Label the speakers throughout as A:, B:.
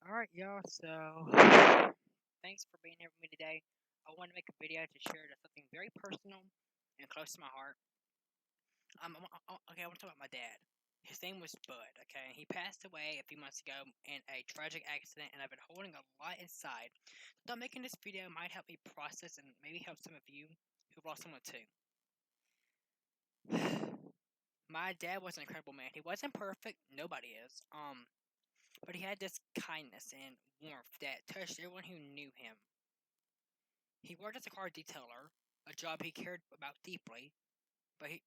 A: Alright, y'all, so thanks for being here with me today. I want to make a video to share something very personal and close to my heart. Okay, I want to talk about my dad. His name was Bud, okay? He passed away a few months ago in a tragic accident, and I've been holding a lot inside. So making this video might help me process and maybe help some of you who've lost someone too. My dad was an incredible man. He wasn't perfect, nobody is. But he had this kindness and warmth that touched everyone who knew him. He worked as a car detailer, a job he cared about deeply, but he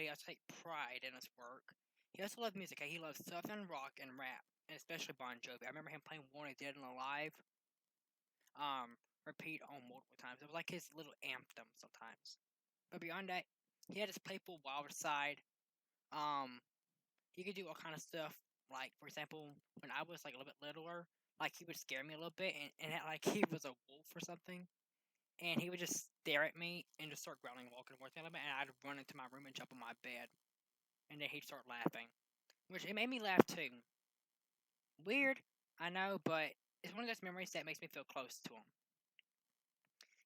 A: also take pride in his work. He also loved music. He loved southern rock and rap, and especially Bon Jovi. I remember him playing "Wanted Dead and Alive," repeat on multiple times. It was like his little anthem sometimes. But beyond that, he had his playful, wild side. Um, he could do all kind of stuff. Like for example, when I was like a little bit littler, like he would scare me a little bit, and like he was a wolf or something. And he would just stare at me and just start growling and walking towards me a little bit, and I'd run into my room and jump on my bed, and then he'd start laughing, which it made me laugh too. Weird, I know, but it's one of those memories that makes me feel close to him.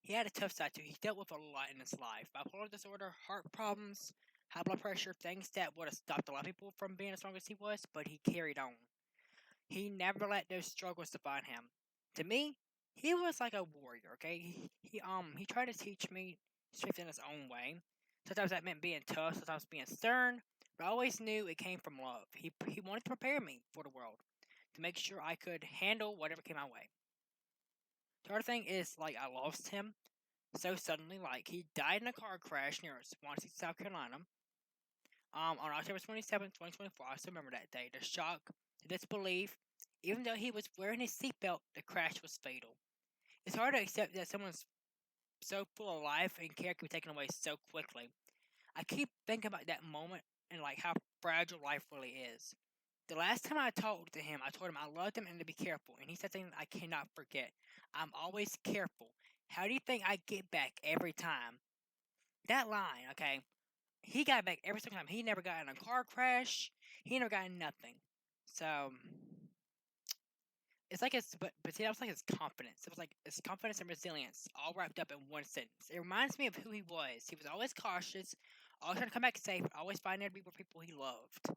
A: He had a tough side too. He dealt with a lot in his life: bipolar disorder, heart problems, high blood pressure, things that would have stopped a lot of people from being as strong as he was, but he carried on. He never let those struggles define him. To me, he was like a warrior. Okay, he tried to teach me strength in his own way. Sometimes that meant being tough, sometimes being stern, but I always knew it came from love. He wanted to prepare me for the world, to make sure I could handle whatever came my way. The other thing is, like, I lost him so suddenly. Like, he died in a car crash near Swansea, South Carolina. On October 27th, 2024. I still remember that day. The shock, the disbelief. Even though he was wearing his seatbelt, the crash was fatal. It's hard to accept that someone's so full of life and care can be taken away so quickly. I keep thinking about that moment and like how fragile life really is. The last time I talked to him, I told him I loved him and to be careful, and he said something I cannot forget. I'm always careful. How do you think I get back every time? That line, okay? He got back every single time. He never got in a car crash. He never got in nothing. So it's like but see, that was like his confidence. It was like his confidence and resilience all wrapped up in one sentence. It reminds me of who he was. He was always cautious, always trying to come back safe, always finding to be with people he loved.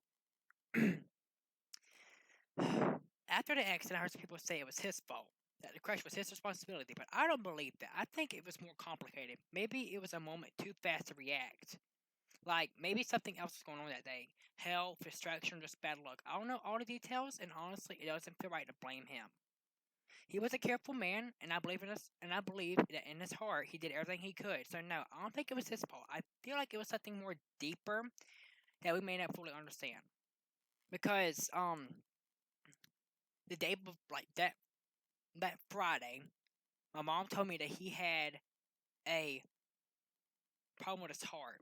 A: After the accident, I heard some people say it was his fault, that the crash was his responsibility, but I don't believe that. I think it was more complicated. Maybe it was a moment too fast to react. Like, maybe something else was going on that day. Health, distraction, just bad luck. I don't know all the details, and honestly, it doesn't feel right to blame him. He was a careful man, and I believe in us, and I believe that in his heart he did everything he could. So no, I don't think it was his fault. I feel like it was something more deeper that we may not fully understand. Because the day like that Friday, my mom told me that he had a problem with his heart,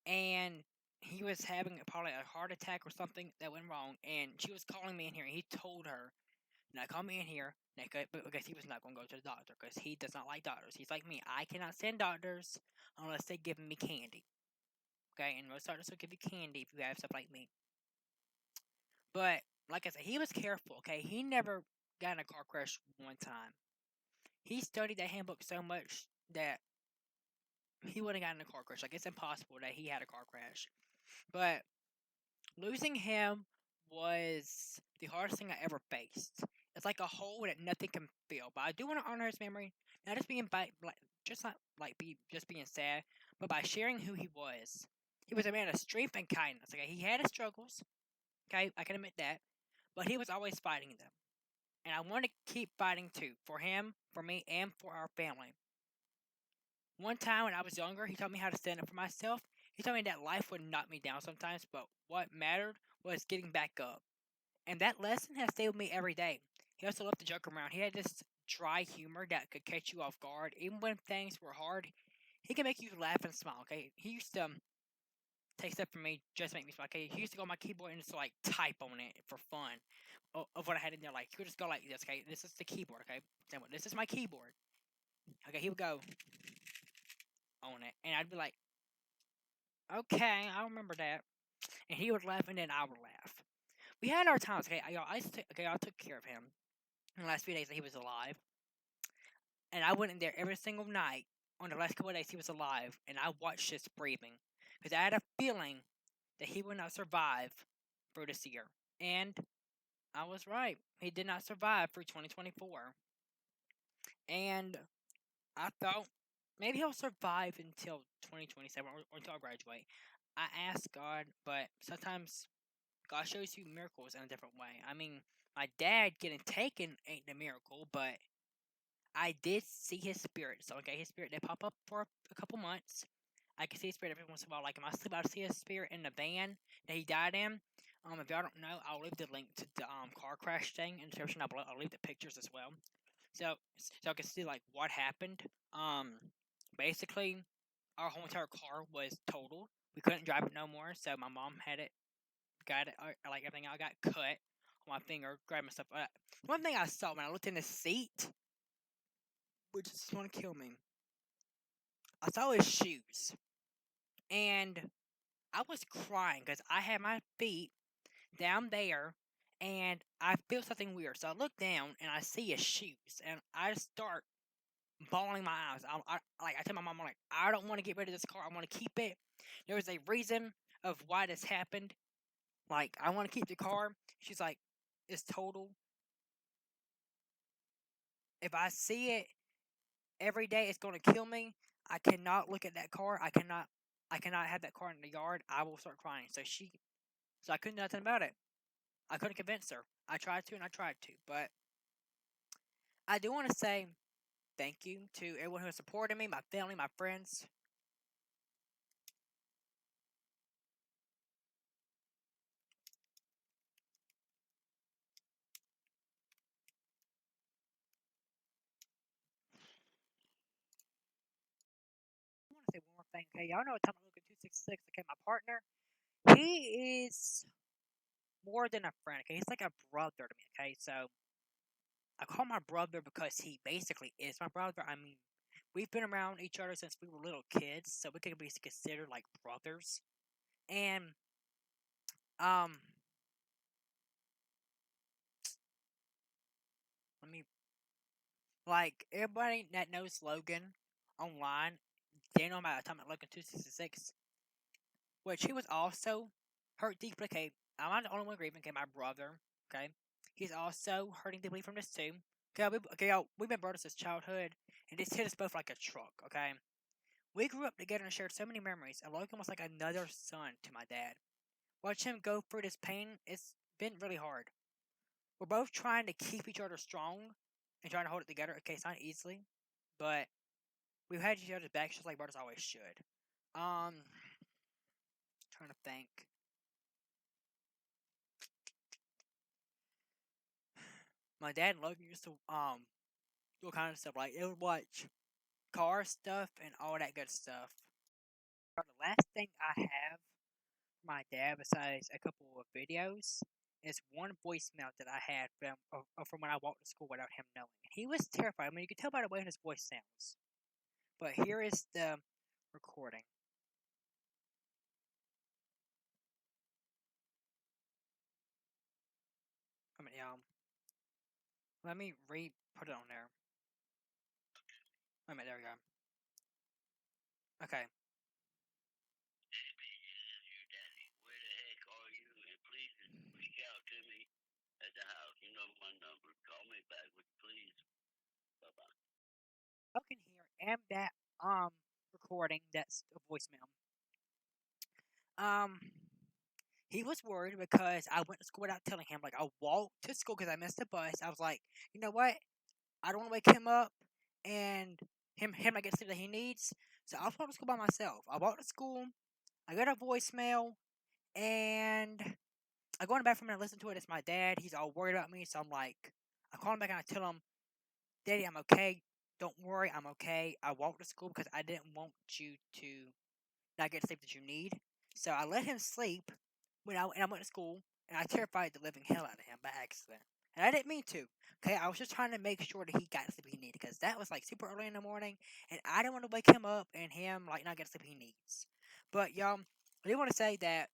A: and he was having probably a heart attack or something that went wrong. And she was calling me in here, and he told her, "Now call me in here." But because he was not going to go to the doctor because he does not like doctors. He's like me. I cannot stand doctors unless they give me candy. Okay, and most doctors will give you candy if you have stuff like me. But like I said, he was careful. Okay, he never got in a car crash one time. He studied that handbook so much that he wouldn't have gotten in a car crash. Like, it's impossible that he had a car crash. But losing him was the hardest thing I ever faced. It's like a hole that nothing can fill. But I do want to honor his memory, not just being just not like be just being sad, but by sharing who he was. He was a man of strength and kindness. Okay, he had his struggles. Okay, I can admit that, but he was always fighting them, and I want to keep fighting too, for him, for me, and for our family. One time when I was younger, he taught me how to stand up for myself. He told me that life would knock me down sometimes, but what mattered was getting back up. And that lesson has stayed with me every day. He also loved to joke around. He had this dry humor that could catch you off guard. Even when things were hard, he could make you laugh and smile, okay? He used to take stuff from me just to make me smile, okay? He used to go on my keyboard and just like type on it for fun of what I had in there. Like, he would just go like this, okay? This is the keyboard, okay? This is my keyboard. Okay, he would go on it, and I'd be like, okay, I remember that. And he would laugh, and then I would laugh. We had our times, okay? I took care of him. in the last few days that he was alive. And I went in there every single night on the last couple of days he was alive, and I watched his breathing because I had a feeling that he would not survive through this year. And I was right. He did not survive through 2024. And I thought maybe he'll survive until 2027 or until I graduate. I asked God, but sometimes God shows you miracles in a different way. I mean, my dad getting taken ain't a miracle, but I did see his spirit. So, okay, his spirit did pop up for a couple months. I can see his spirit every once in a while. Like, in my sleep, I see his spirit in the van that he died in. If y'all don't know, I'll leave the link to the car crash thing in the description. I'll leave the pictures as well. So I can see, like, what happened. Basically, our whole entire car was totaled. We couldn't drive it no more, so my mom had it, got it, like, everything I got cut on my finger, grabbing stuff. One thing I saw when I looked in the seat, which just want to kill me, I saw his shoes, and I was crying because I had my feet down there, and I feel something weird. So I look down and I see his shoes, and I just start bawling my eyes. I tell my mom, I'm like, I don't want to get rid of this car. I want to keep it. There was a reason of why this happened. Like, I want to keep the car. She's like, it's total. If I see it every day, it's going to kill me. I cannot look at that car. I cannot have that car in the yard. I will start crying. So I couldn't do nothing about it. I couldn't convince her. I tried to and I tried to, but I do want to say thank you to everyone who has supported me, my family, my friends. I want to say one more thing. Okay, y'all know what time I'm looking 266. Okay, my partner, he is more than a friend. Okay, he's like a brother to me. Okay, so I call my brother because he basically is my brother. I mean, we've been around each other since we were little kids, so we could be considered like brothers. And um, let me like everybody that knows Logan online, they know about Atomic Logan 266, which he was also hurt deeply. Okay, I'm not the only one grieving. Okay, my brother. Okay, he's also hurting deeply from this too. Okay, y'all, we've been brothers since childhood, and this hit us both like a truck. Okay, we grew up together and shared so many memories, and Logan was like another son to my dad. Watch him go through this pain, it's been really hard. We're both trying to keep each other strong and trying to hold it together. Okay, it's not easily, but we've had each other's backs just like brothers always should. Trying to think. My dad and Logan used to do all kind of stuff like they would watch car stuff and all that good stuff. The last thing I have from my dad, besides a couple of videos, is one voicemail that I had from when I walked to school without him knowing. He was terrified. I mean, you could tell by the way his voice sounds. But here is the recording. I mean, let me put it on there. Wait a minute, there we go. Okay. Where the heck are you? And please reach out to me at the house. You know my number. Call me back, please. Bye bye. You can hear and that recording. That's a voicemail. Um, he was worried because I went to school without telling him. Like, I walked to school because I missed the bus. I was like, you know what? I don't want to wake him up and him not get the sleep that he needs. So I was walking to school by myself. I walked to school. I got a voicemail, and I go in the bathroom and I listen to it. It's my dad. He's all worried about me. So I'm like, I call him back and I tell him, Daddy, I'm okay. Don't worry, I'm okay. I walked to school because I didn't want you to not get the sleep that you need. So I let him sleep and I went to school, and I terrified the living hell out of him by accident. And I didn't mean to. Okay, I was just trying to make sure that he got the sleep he needed because that was like super early in the morning, and I didn't want to wake him up and him like not get the sleep he needs. But y'all, I do want to say that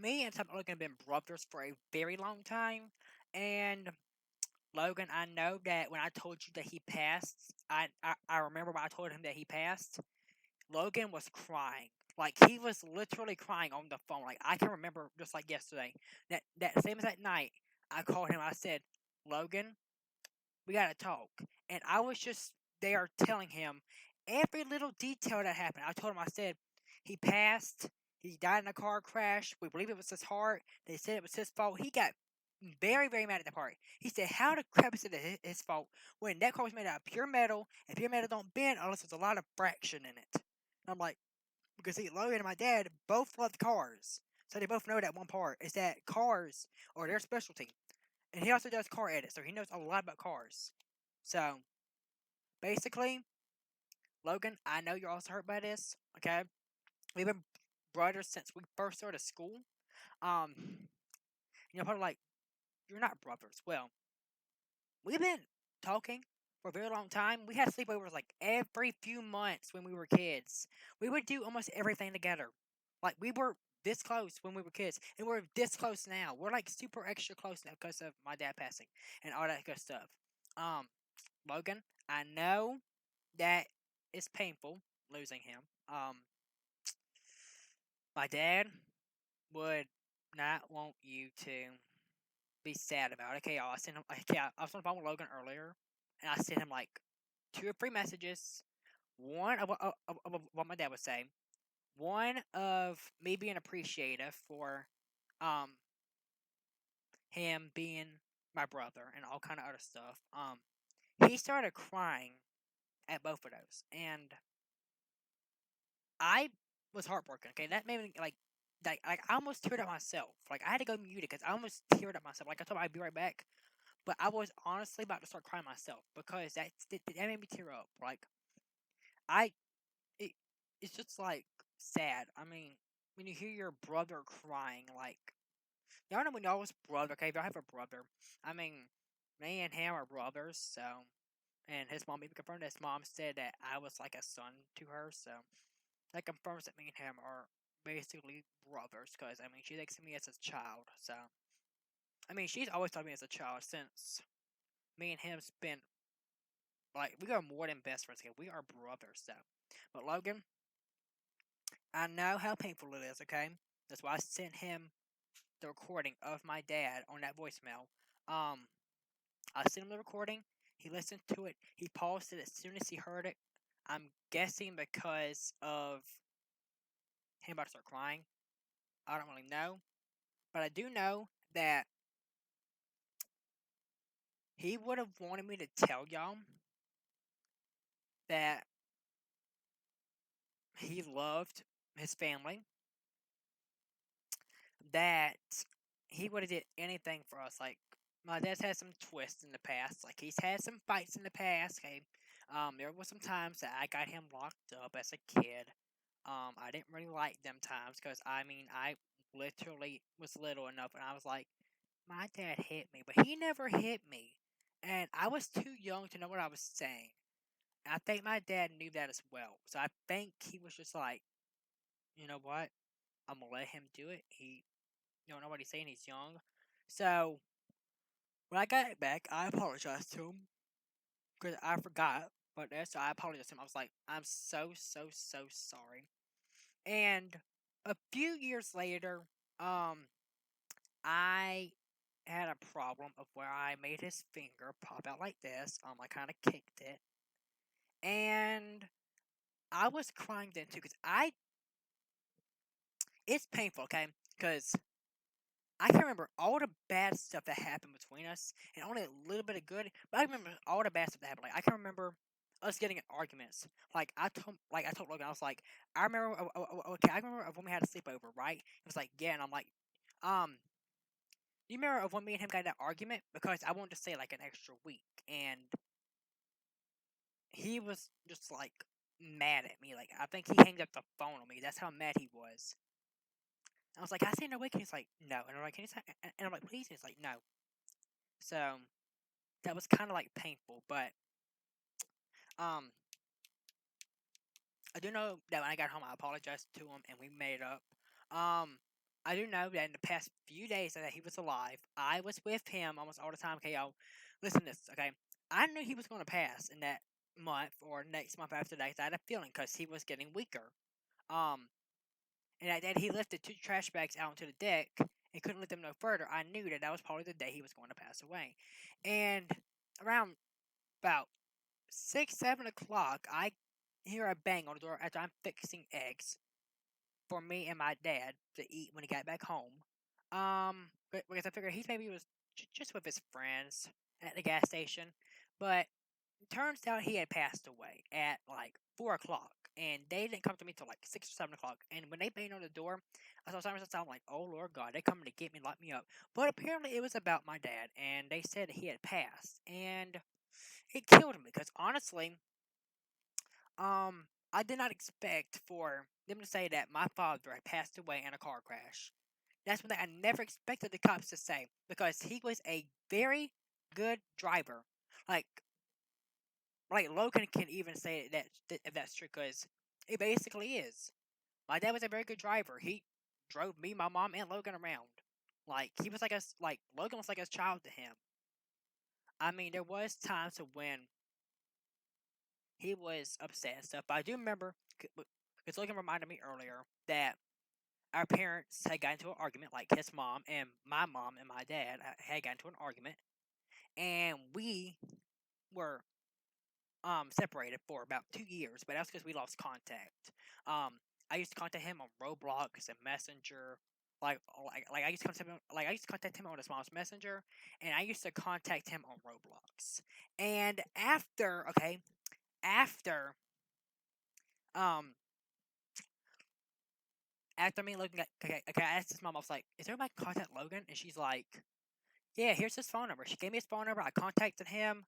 A: me and Tom Logan have been brothers for a very long time, and Logan, I know that when I told you that he passed, I remember when I told him that he passed. Logan was crying. Like he was literally crying on the phone. Like I can remember just like yesterday. That same as that night, I called him. I said, Logan, we gotta talk. And I was just there telling him every little detail that happened. I told him, I said, he passed, he died in a car crash, we believe it was his heart, they said it was his fault. He got very, very mad at the part. He said, how the crap is it his fault when that car was made out of pure metal, and pure metal don't bend unless there's a lot of fraction in it. And I'm like, because see, Logan and my dad both love cars. So they both know that one part is that cars are their specialty. And he also does car edits, so he knows a lot about cars. So, basically, Logan, I know you're also hurt by this, okay? We've been brothers since we first started school. Um, probably like, you're not brothers. Well, we've been talking for a very long time. We had sleepovers like every few months when we were kids. We would do almost everything together. Like, we were this close when we were kids, and we're this close now. We're like super extra close now because of my dad passing and all that good stuff. Um, Logan, I know that it's painful losing him. My dad would not want you to be sad about it. Okay, y'all. I sent him. Okay, I was on the phone with Logan earlier, and I sent him like 2 or 3 messages. One of what my dad would say. One of me being appreciative for um him being my brother and all kind of other stuff. He started crying at both of those, and I was heartbroken. Okay, that made me like I almost teared up myself. Like I had to go mute it because I almost teared up myself. Like I told him I'd be right back, but I was honestly about to start crying myself because that made me tear up. Like I it it's just like sad. I mean, when you hear your brother crying, like y'all know when y'all was brother. Okay, if y'all have a brother, I mean, me and him are brothers. So, and his mom even confirmed. His mom said that I was like a son to her. So that confirms that me and him are basically brothers. Because I mean, she takes me as a child. So I mean, she's always thought me as a child since me and him spent like we are more than best friends. Okay, we are brothers. So, but Logan, I know how painful it is. Okay, that's why I sent him the recording of my dad on that voicemail. Um, I sent him the recording. He listened to it. He paused it as soon as he heard it. I'm guessing because of him about to start crying. I don't really know. But I do know that he would have wanted me to tell y'all that he loved his family, that he would have did anything for us. Like, my dad's had some twists in the past. Like, he's had some fights in the past. Okay, there was some times that I got him locked up as a kid. I didn't really like them times because I mean, I literally was little enough, and I was like, my dad hit me, but he never hit me, and I was too young to know what I was saying. And I think my dad knew that as well. So I think he was just like, you know what? I'm gonna let him do it. He don't know what he's saying. He's young. So when I got it back, I apologized to him because I forgot. But so I apologized to him. I was like, I'm so sorry. And a few years later, um, I had a problem of where I made his finger pop out like this. I kind of kicked it, and I was crying then too because it's painful, okay? Because I can remember all the bad stuff that happened between us, and only a little bit of good. But I remember all the bad stuff that happened. Like I can remember us getting in arguments. I told Logan, I was like, I remember, okay, I remember of when we had a sleepover, right? It was like, yeah, and I'm like, um, you remember of when me and him got in that argument because I wanted to stay like an extra week, and he was just like mad at me. Like I think he hanged up the phone on me. That's how mad he was. I was like, I say no way. And he's like, no. And I'm like, can you say? And I'm like, please. And he's like, no. So that was kind of like painful, but um, I do know that when I got home, I apologized to him and we made up. Um, I do know that in the past few days that he was alive, I was with him almost all the time. Okay, y'all, listen to this. Okay, I knew he was going to pass in that month or next month after that. I had a feeling because he was getting weaker. Um, and that day he lifted two trash bags out onto the deck and couldn't lift them no further. I knew that that was probably the day he was going to pass away. And around about 6, 7 o'clock, I hear a bang on the door after I'm fixing eggs for me and my dad to eat when he got back home. Because I figured he maybe was just with his friends at the gas station, but turns out he had passed away at like 4 o'clock, and they didn't come to me till like 6 or 7 o'clock. And when they banged on the door, I saw something outside. I'm like, "Oh Lord God, they coming to get me, lock me up." But apparently, it was about my dad, and they said he had passed, and it killed me because honestly, I did not expect for them to say that my father had passed away in a car crash. That's one thing I never expected the cops to say because he was a very good driver. Like, like Logan can even say that if that's true because it basically is. My dad was a very good driver. He drove me, my mom, and Logan around. Like he was like us. Like Logan was like a child to him. I mean, there was times when he was upset and stuff. But I do remember because Logan reminded me earlier that our parents had gotten into an argument, like his mom and my dad had gotten into an argument, and we were separated for about 2 years, but that's because we lost contact. Um, I used to contact him on Roblox and Messenger. Like I used to contact him I used to contact him on his mom's Messenger, and I used to contact him on Roblox. And after um after me looking at I asked his mom, I was like, "Is everybody contact Logan?" And she's like, "Yeah, here's his phone number." She gave me his phone number. I contacted him.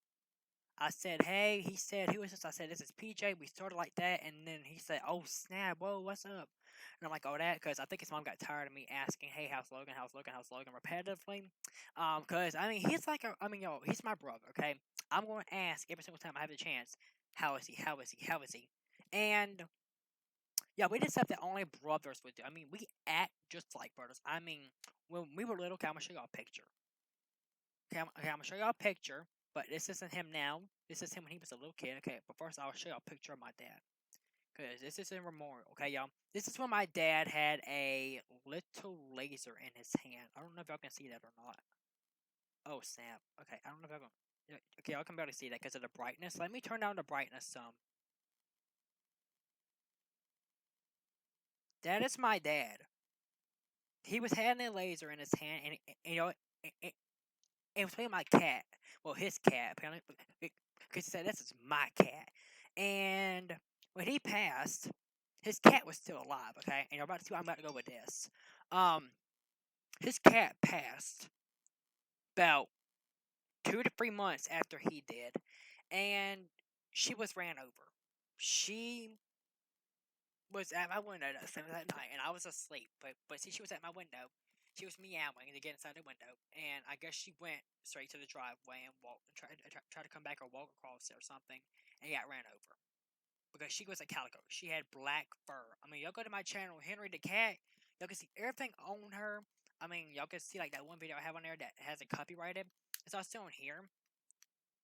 A: I said, "Hey," he said, "Who is this?" I said, "This is PJ." We started like that, and then he said, "Oh snap, whoa, what's up?" And I'm like, "Oh, that," because I think his mom got tired of me asking, "Hey, how's Logan? How's Logan? How's Logan?" repetitively. Because I mean, he's like, yo, he's my brother. Okay, I'm going to ask every single time I have the chance, "How is he? How is he? How is he?" And yeah, we did stuff that only brothers would do. I mean, we act just like brothers. I mean, when we were little, okay, I'm gonna show y'all a picture. Okay, I'm gonna show y'all a picture, but this isn't him now. This is him when he was a little kid. Okay, but first I'll show y'all a picture of my dad. Because this is in memorial. Okay, y'all. This is when my dad had a little laser in his hand. I don't know if y'all can see that or not. Oh, snap. Okay, I don't know if y'all can. Yeah, okay, y'all can barely see that because of the brightness. Let me turn down the brightness some. That is my dad. He was having a laser in his hand, and you know, it was playing my cat. Well, his cat, apparently, because he said, "This is my cat." And when he passed, his cat was still alive, okay? And you're about to see where I'm about to go with this. Um, his cat passed about 2 to 3 months after he did, and she was ran over. She was at my window that night, and I was asleep. But see, she was at my window. She was meowing to get inside the window, and I guess she went straight to the driveway and walked, tried to come back or walk across it or something, and got ran over because she was a calico. She had black fur. I mean, y'all go to my channel, Henry the Cat. Y'all can see everything on her. I mean, y'all can see like that one video I have on there that has it copyrighted. It's all still on here.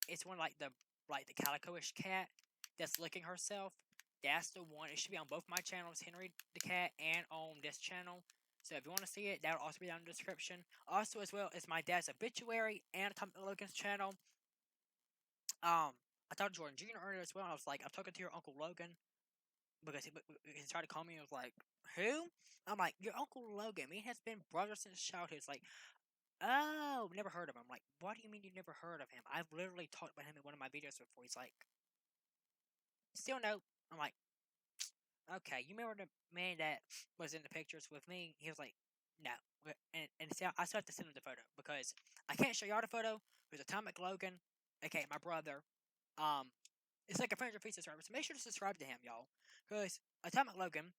A: It's one like the calico-ish cat that's licking herself. That's the one. It should be on both my channels, Henry the Cat, and on this channel. So if you want to see it, that'll also be down in the description. Also, as well as my dad's obituary and Atomic Logan's channel. I talked to Jordan Jr. earlier as well. And I was like, I'm talking to your Uncle Logan because he tried to call me. I was like, who? I'm like, your Uncle Logan. Me has been brothers since childhood. It's like, oh, never heard of him. I'm like, what do you mean you never heard of him? I've literally talked about him in one of my videos before. He's like, still no. I'm like, okay, you remember the man that was in the pictures with me? He was like, no. And see, I still have to send him the photo because I can't show y'all the photo. There's Atomic Logan, okay, my brother. Um, it's like a 100 free subscribers. So make sure to subscribe to him, y'all, because Atomic Logan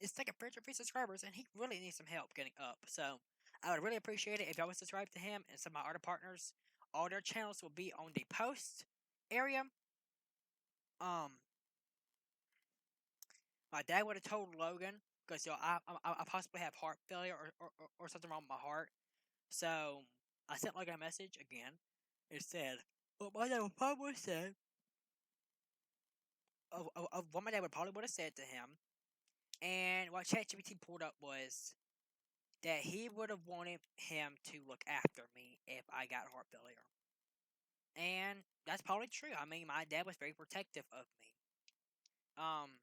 A: is like a 100 free subscribers, and he really needs some help getting up. So I would really appreciate it if y'all would subscribe to him and some of my other partners. All their channels will be on the post area. Um, my dad would have told Logan because I possibly have heart failure or something wrong with my heart. So I sent Logan a message again. It said, "What my dad would probably said of what my dad would probably would have said to him." And what ChatGPT pulled up was that he would have wanted him to look after me if I got heart failure. And that's probably true. I mean, my dad was very protective of me. Um,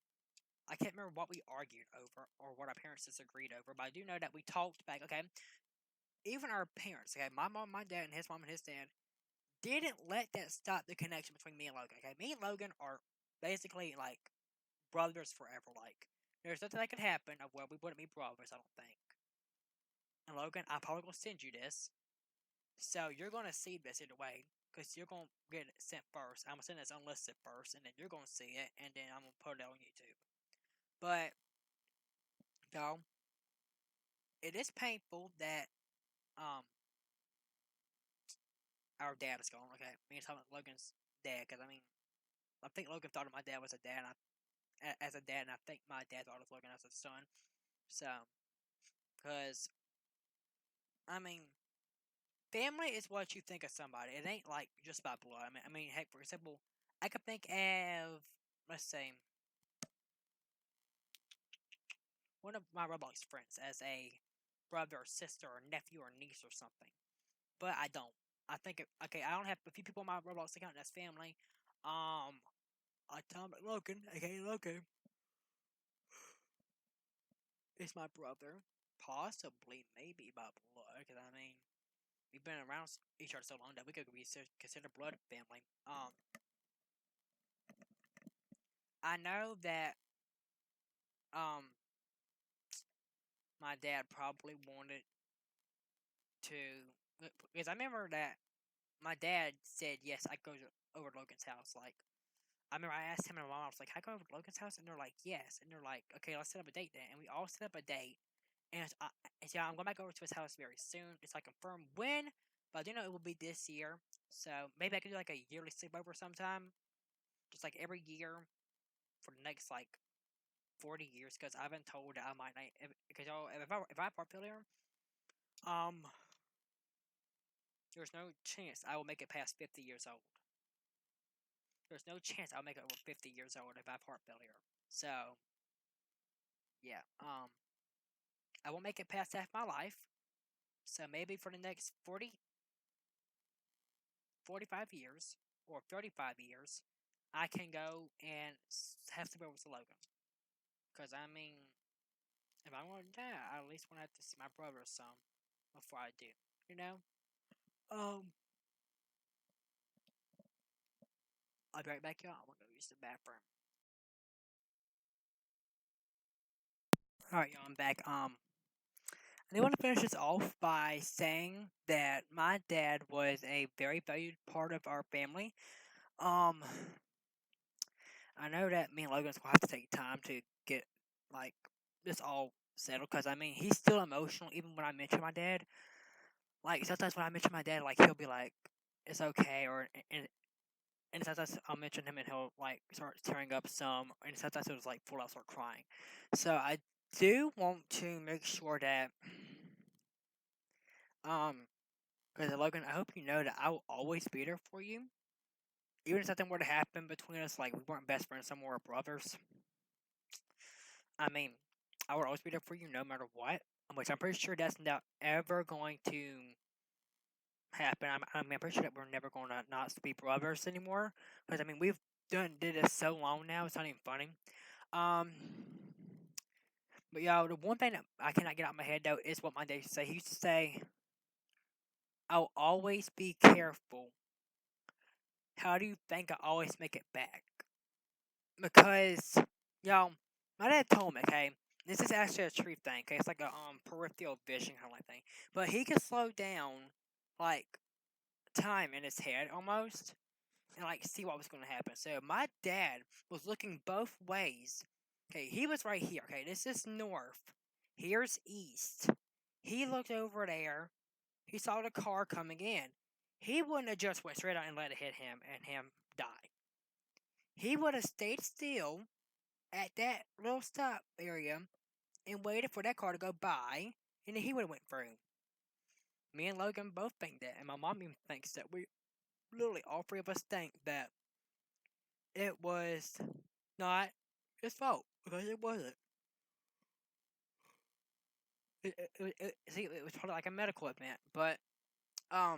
A: I can't remember what we argued over or what our parents disagreed over, but I do know that we talked back. Okay, even our parents. Okay, my mom, my dad, and his dad didn't let that stop the connection between me and Logan. Okay, me and Logan are basically like brothers forever. Like, there's nothing that could happen of where we wouldn't be brothers. I don't think. And Logan, I'm probably gonna send you this, so you're gonna see this either way, because you're gonna get it sent first. I'm gonna send this unlisted first, and then you're gonna see it, and then I'm gonna put it on YouTube. But y'all, it is painful that um our dad is gone. Okay, me talking about Logan's dad, because I mean, I think Logan thought of my dad was a dad, and as a dad, and I think my dad thought of Logan as a son. So, because I mean, family is what you think of somebody. It ain't like just by blood. I mean, heck, for example, I could think of, let's say, one of my Roblox friends as a brother or sister or nephew or niece or something. But I don't. I think okay. I don't have a few people on my Roblox account that's family. Atomic Logan, aka Logan, is my brother. Possibly, maybe by blood, because I mean, we've been around each other so long that we could be considered blood family. I know that um, my dad probably wanted to, because I remember that my dad said yes, I go over to Logan's house. Like, I remember I asked him and my mom, I was like, "Can I go over to Logan's house?" And they're like, "Yes." And they're like, "Okay, let's set up a date then." And we all set up a date. And yeah, I'm going back over to his house very soon. It's like confirmed when, but I do know it will be this year. So maybe I could do like a yearly sleepover sometime, just like every year for the next like 40 years. Because I've been told that I might not. Because if I have heart failure, um, there's no chance I will make it past 50 years old. There's no chance I'll make it over 50 years old if I have heart failure. So yeah, I won't make it past half my life. So maybe for the next 40, 45 years or 35 years, I can go and have sleepovers with Logan. Because, I mean, if I want to die, I at least want to have to see my brother some before I do. You know? Um, I'll be right back, y'all. I'm going to go use the bathroom. Alright, y'all, I'm back. I do want to finish this off by saying that my dad was a very valued part of our family. Um, I know that me and Logan's gonna have to take time to get like this all settled, because I mean he's still emotional even when I mention my dad. Like sometimes when I mention my dad, like he'll be like, "It's okay," or and sometimes I'll mention him and he'll like start tearing up some, and sometimes he'll just like full out start crying. So I do want to make sure that um, because Logan, I hope you know that I will always be there for you, even if something were to happen between us, like we weren't best friends, some were brothers. I mean, I would always be there for you no matter what. Which I'm pretty sure that's not ever going to happen. I'm pretty sure that we're never going to not be brothers anymore. Because I mean, we've did this so long now. It's not even funny. Um, but y'all, the one thing that I cannot get out of my head though is what my dad used to say. He used to say, "I'll always be careful. How do you think I always make it back?" Because y'all, my dad told me, okay, this is actually a true thing. Okay, it's like a peripheral vision kind of like thing. But he can slow down like time in his head almost, and like see what was going to happen. So my dad was looking both ways. Okay, he was right here. Okay, this is north. Here's east. He looked over there. He saw the car coming in. He wouldn't have just went straight out and let it hit him and him die. He would have stayed still at that little stop area and waited for that car to go by, and then he would have went through. Me and Logan both think that, and my mom even thinks that. We literally all three of us think that it was not his fault because it wasn't. It was probably like a medical event, but I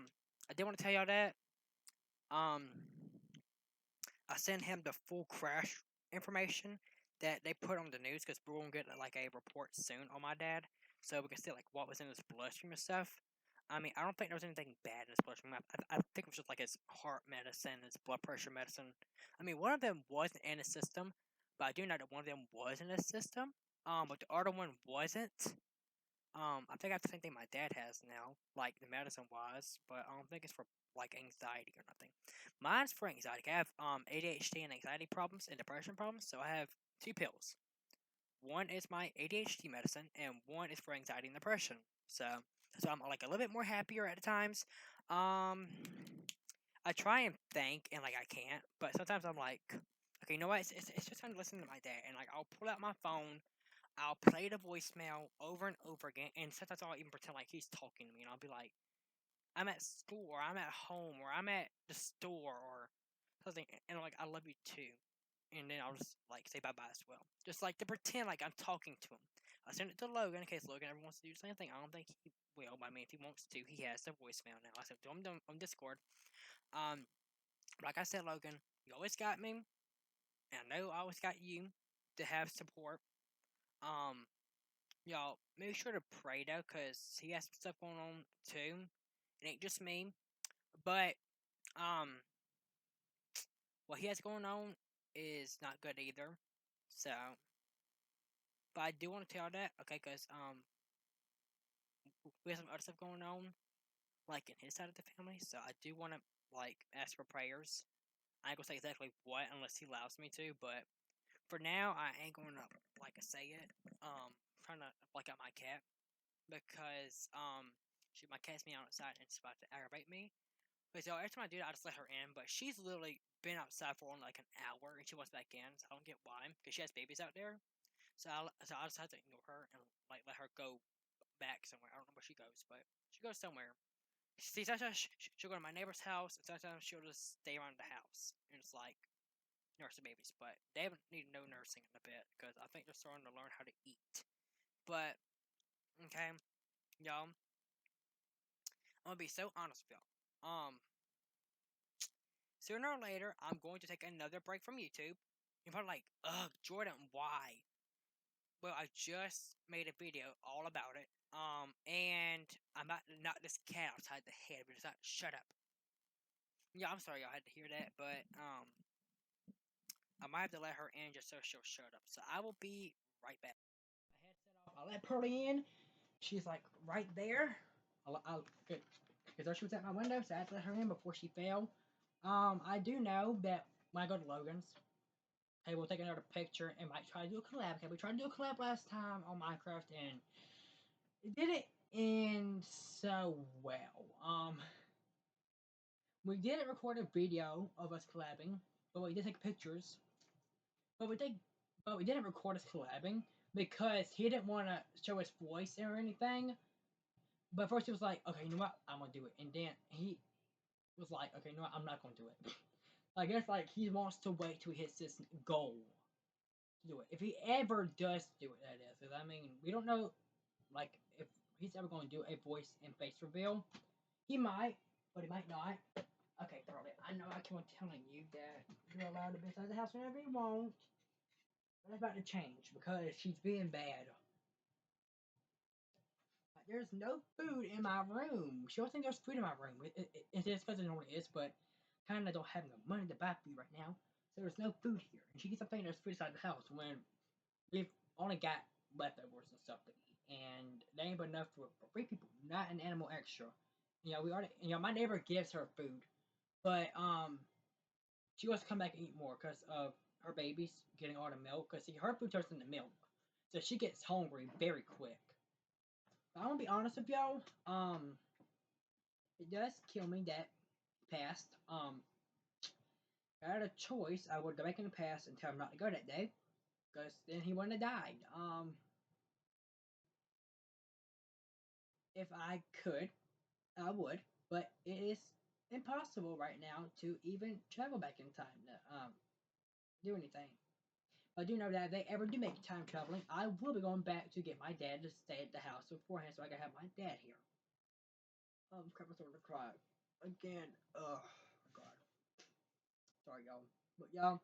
A: did want to tell y'all that um, I sent him the full crash information that they put on the news because we're gonna get like a report soon on my dad, so we can see like what was in his bloodstream and stuff. I mean, I don't think there was anything bad in his bloodstream. I think it was just like his heart medicine, his blood pressure medicine. I mean, one of them wasn't in his system, but I do know that one of them was in his system. But the other one wasn't. I think I have the same thing my dad has now, like the medicine wise, but I don't think it's for like anxiety or nothing. Mine's for anxiety. I have ADHD and anxiety problems and depression problems, so I have two pills. One is my ADHD medicine, and one is for anxiety and depression. So I'm like a little bit more happier at times. Um, I try and think, and like I can't, but sometimes I'm like, okay, you know what? It's just time to listen to my dad, and like I'll pull out my phone, I'll play the voicemail over and over again, and sometimes I'll even pretend like he's talking to me, and I'll be like, I'm at school, or I'm at home, or I'm at the store, or something, and like I love you too, and then I'll just like say bye bye as well, just like to pretend like I'm talking to him. I send it to Logan in case Logan ever wants to do the same thing. I don't think he will, but I mean if he wants to, he has the voicemail now. I sent it to him on Discord. Um, like I said, Logan, you always got me, and I know I always got you to have support. Um, y'all make sure to pray though, cause he has some stuff going on too. It ain't just me, but um, what he has going on is not good either. So, but I do want to tell that, okay? Cause we have some other stuff going on, like in his side of the family. So I do want to like ask for prayers. I ain't gonna say exactly what unless he allows me to, but for now I ain't gonna like say it. Trying to like out my cat because my cat's meowing outside and it's about to aggravate me. Because every time I do that, I just let her in, but she's literally been outside for only like an hour and she wants back in. So I don't get why, because she has babies out there. So I just have to ignore her and like let her go back somewhere. I don't know where she goes, but she goes somewhere. See, sometimes she'll go to my neighbor's house, and sometimes she'll just stay around the house and it's like nursing babies. But they haven't needed no nursing in a bit because I think they're starting to learn how to eat. But okay, y'all, I'm gonna be so honest with y'all. Sooner or later, I'm going to take another break from YouTube. You're probably like, ugh, Jordan, why? Well, I just made a video all about it. And I'm about to knock this cat outside the head, but it's not. Shut up. Yeah, I'm sorry y'all had to hear that, but I might have to let her in just so she'll shut up. So I will be right back. My headset off. I let Pearly in. She's like right there. I'll good. Because she was at my window, so I had to let her in before she fell. I do know that when I go to Logan's, hey, we'll take another picture and might try to do a collab. Okay, we tried to do a collab last time on Minecraft and it didn't end so well. We didn't record a video of us collabing, but we did take pictures. But we didn't record us collabing because he didn't want to show his voice or anything. But first he was like, okay, you know what? I'm gonna do it. And then he was like, okay, you know what? I'm not gonna do it. I guess like he wants to wait till he hits this goal to do it. If he ever does do it, that is. Because I mean, we don't know like if he's ever going to do a voice and face reveal. He might, but he might not. Okay, Pearly, I know I keep on telling you that you're allowed to be inside the house whenever you want. But that's about to change because she's being bad. There's no food in my room. She don't think there's food in my room. It is because it normally is, but kind of don't have no money to buy food right now. So there's no food here. And she keeps on thinking there's food inside the house when we've only got leftovers and stuff to eat. And they ain't enough for 3 people, not an animal extra. We already, my neighbor gives her food, but she wants to come back and eat more because of her babies getting all the milk. Because see, her food turns into milk, so she gets hungry very quick. But I'm gonna be honest with y'all. It does kill me that past. If I had a choice, I would go back in the past and tell him not to go that day, because then he wouldn't have died.
B: If I could, I would, but it is impossible right now to even travel back in time to do anything. I do know that if they ever do make time traveling, I will be going back to get my dad to stay at the house beforehand so I can have my dad here. Crap, I'm starting to cry again. Oh God, sorry y'all. But y'all,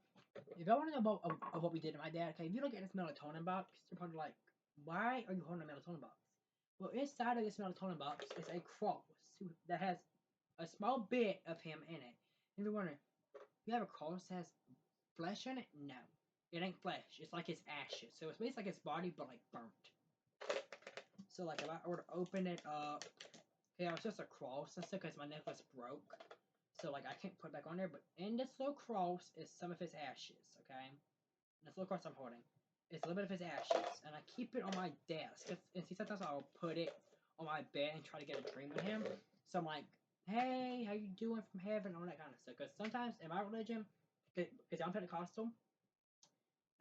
B: if y'all want to know about what we did to my dad, okay, if you look at this melatonin box, you're probably like, why are you holding a melatonin box? Well, inside of this melatonin box is a cross that has a small bit of him in it. And you're wondering, you have a cross that has flesh in it? No. It ain't flesh. It's like his ashes. So it's basically like his body, but like burnt. So like if I were to open it up, okay, it's just a cross and stuff because my necklace broke. So like I can't put it back on there. But in this little cross is some of his ashes. Okay, and this little cross I'm holding, it's a little bit of his ashes, and I keep it on my desk. And see, sometimes I'll put it on my bed and try to get a dream with him. So I'm like, hey, how you doing from heaven, all that kind of stuff. Because sometimes in my religion, because I'm Pentecostal,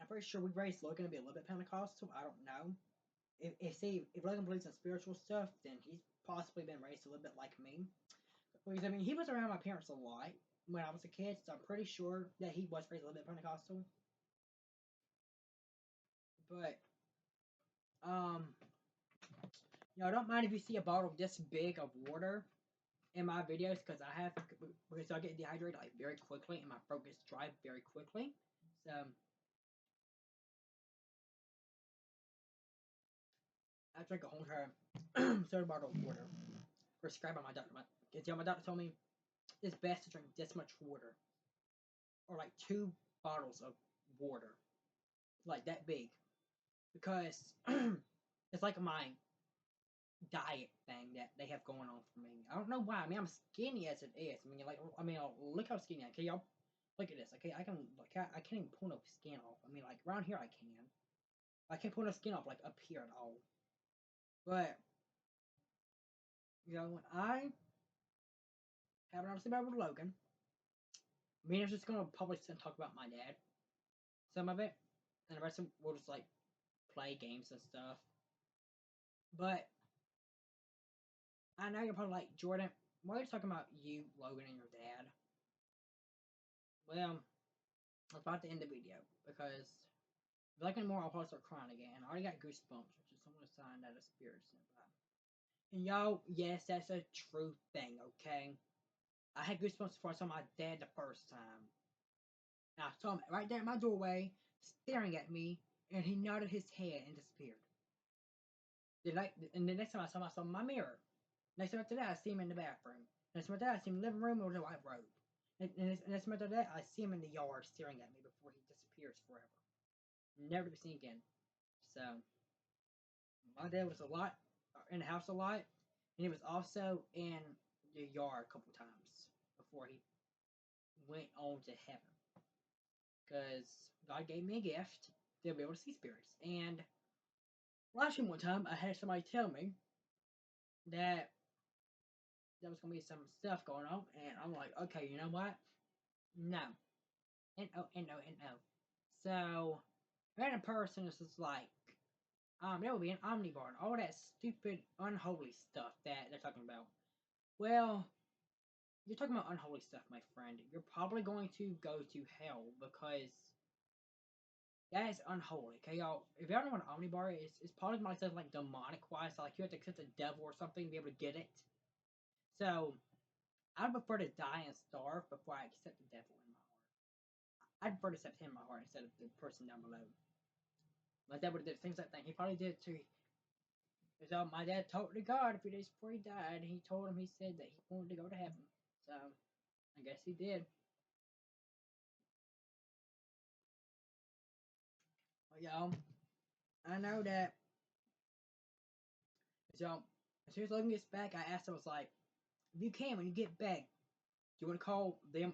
B: I'm pretty sure we raised Logan to be a little bit Pentecostal. I don't know. If Logan believes in spiritual stuff, then he's possibly been raised a little bit like me. Because I mean, he was around my parents a lot when I was a kid, so I'm pretty sure that he was raised a little bit Pentecostal. But I don't mind if you see a bottle this big of water in my videos because I get dehydrated like very quickly and my throat gets dry very quickly. So I drank a whole entire soda bottle of water prescribed by my doctor. My doctor told me it's best to drink this much water, or like 2 bottles of water, like that big, because it's like my diet thing that they have going on for me. I don't know why. I mean, I'm skinny as it is. Look how skinny I am. Okay, y'all, look at this. Okay, I can't even pull no skin off. I mean, like around here I can. I can't pull no skin off like up here at all. But when I have another sleepover with Logan, me and I'm just gonna probably sit and talk about my dad, some of it, and the rest of it we'll just like play games and stuff. But I know you're probably like, Jordan, why are you talking about you, Logan, and your dad? Well, that's about to end the video because if I like anymore, I'll probably start crying again. I already got goosebumps, which is some of a sign that a spirit's nearby. And y'all, yes, that's a true thing, okay? I had goosebumps before I saw my dad the first time. And I saw him right there at my doorway, staring at me, and he nodded his head and disappeared. And the next time I saw him, I saw him in my mirror. Next time after that, I see him in the bathroom. Next time after that, I see him in the living room with a white robe. And next time after that, I see him in the yard staring at me before he disappears forever. Never to be seen again. So, my dad was a lot in the house a lot, and he was also in the yard a couple times before he went on to heaven. Because God gave me a gift to be able to see spirits. And last one time, I had somebody tell me that there was going to be some stuff going on, and I'm like, okay, you know what? No. No, and no, and no. So, random person is just like, there will be an omnibar and all that stupid, unholy stuff that they're talking about. Well, you're talking about unholy stuff, my friend. You're probably going to go to hell because that is unholy. Okay, y'all. If y'all know what an omnibar is, it's probably myself like demonic wise. So, like you have to accept the devil or something to be able to get it. So, I'd prefer to die and starve before I accept the devil in my heart. I'd prefer to accept him in my heart instead of the person down below. My dad would have did things like that. He probably did it too. So my dad talked to God a few days before he died. And he told him, he said that he wanted to go to heaven. So I guess he did. Well, y'all, I know that. So as soon as Logan gets back, I asked him, I was like, if you can, when you get back, do you want to call them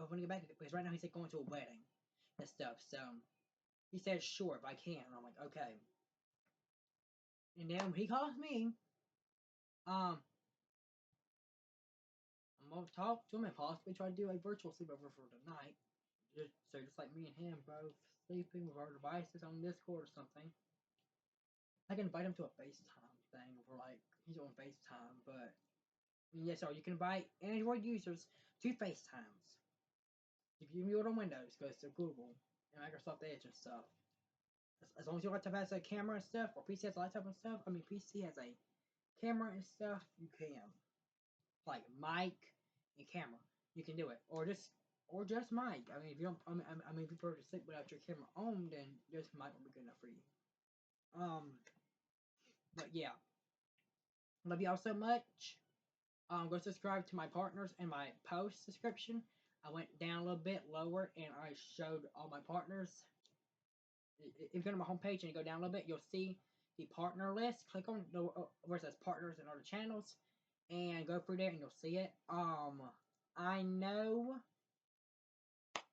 B: when you get back? Because right now he's like going to a wedding and stuff. So he said, sure, if I can. And I'm like, okay. And then when he calls me, I'm gonna talk to him and possibly try to do a virtual sleepover for tonight. Just like me and him both sleeping with our devices on Discord or something. I can invite him to a FaceTime. thing for like he's on FaceTime, but yes, sir. You can invite Android users to FaceTimes. You can do it on Windows because they're Google and Microsoft Edge and stuff. As long as your laptop has a camera and stuff, or PC has a laptop and stuff. I mean, PC has a camera and stuff. You can like mic and camera. You can do it, or just mic. I mean, if you don't, I mean, if you prefer to sleep without your camera on, then just mic will be good enough for you. But yeah, love y'all so much. Go subscribe to my partners in my post description. I went down a little bit lower and I showed all my partners. If you go to my homepage and you go down a little bit, you'll see the partner list. Click on the where it says partners and other channels, and go through there and you'll see it. I know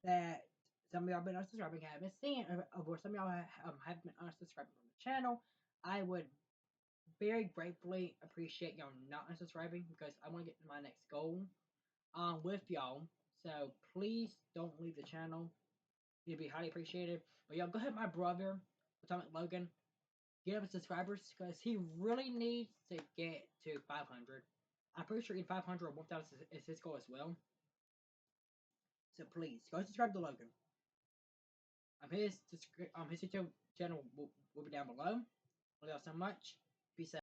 B: that some of y'all been unsubscribing, haven't seen, or some of y'all have been unsubscribing from the channel. I would very gratefully appreciate y'all not unsubscribing because I want to get to my next goal with y'all. So please don't leave the channel. It'd be highly appreciated. But y'all go ahead, my brother, Logan, get up subscribers because he really needs to get to 500. I'm pretty sure in 500 or 1,000 is his goal as well. So please go subscribe to Logan. His YouTube channel will be down below. Love y'all so much. Peace out.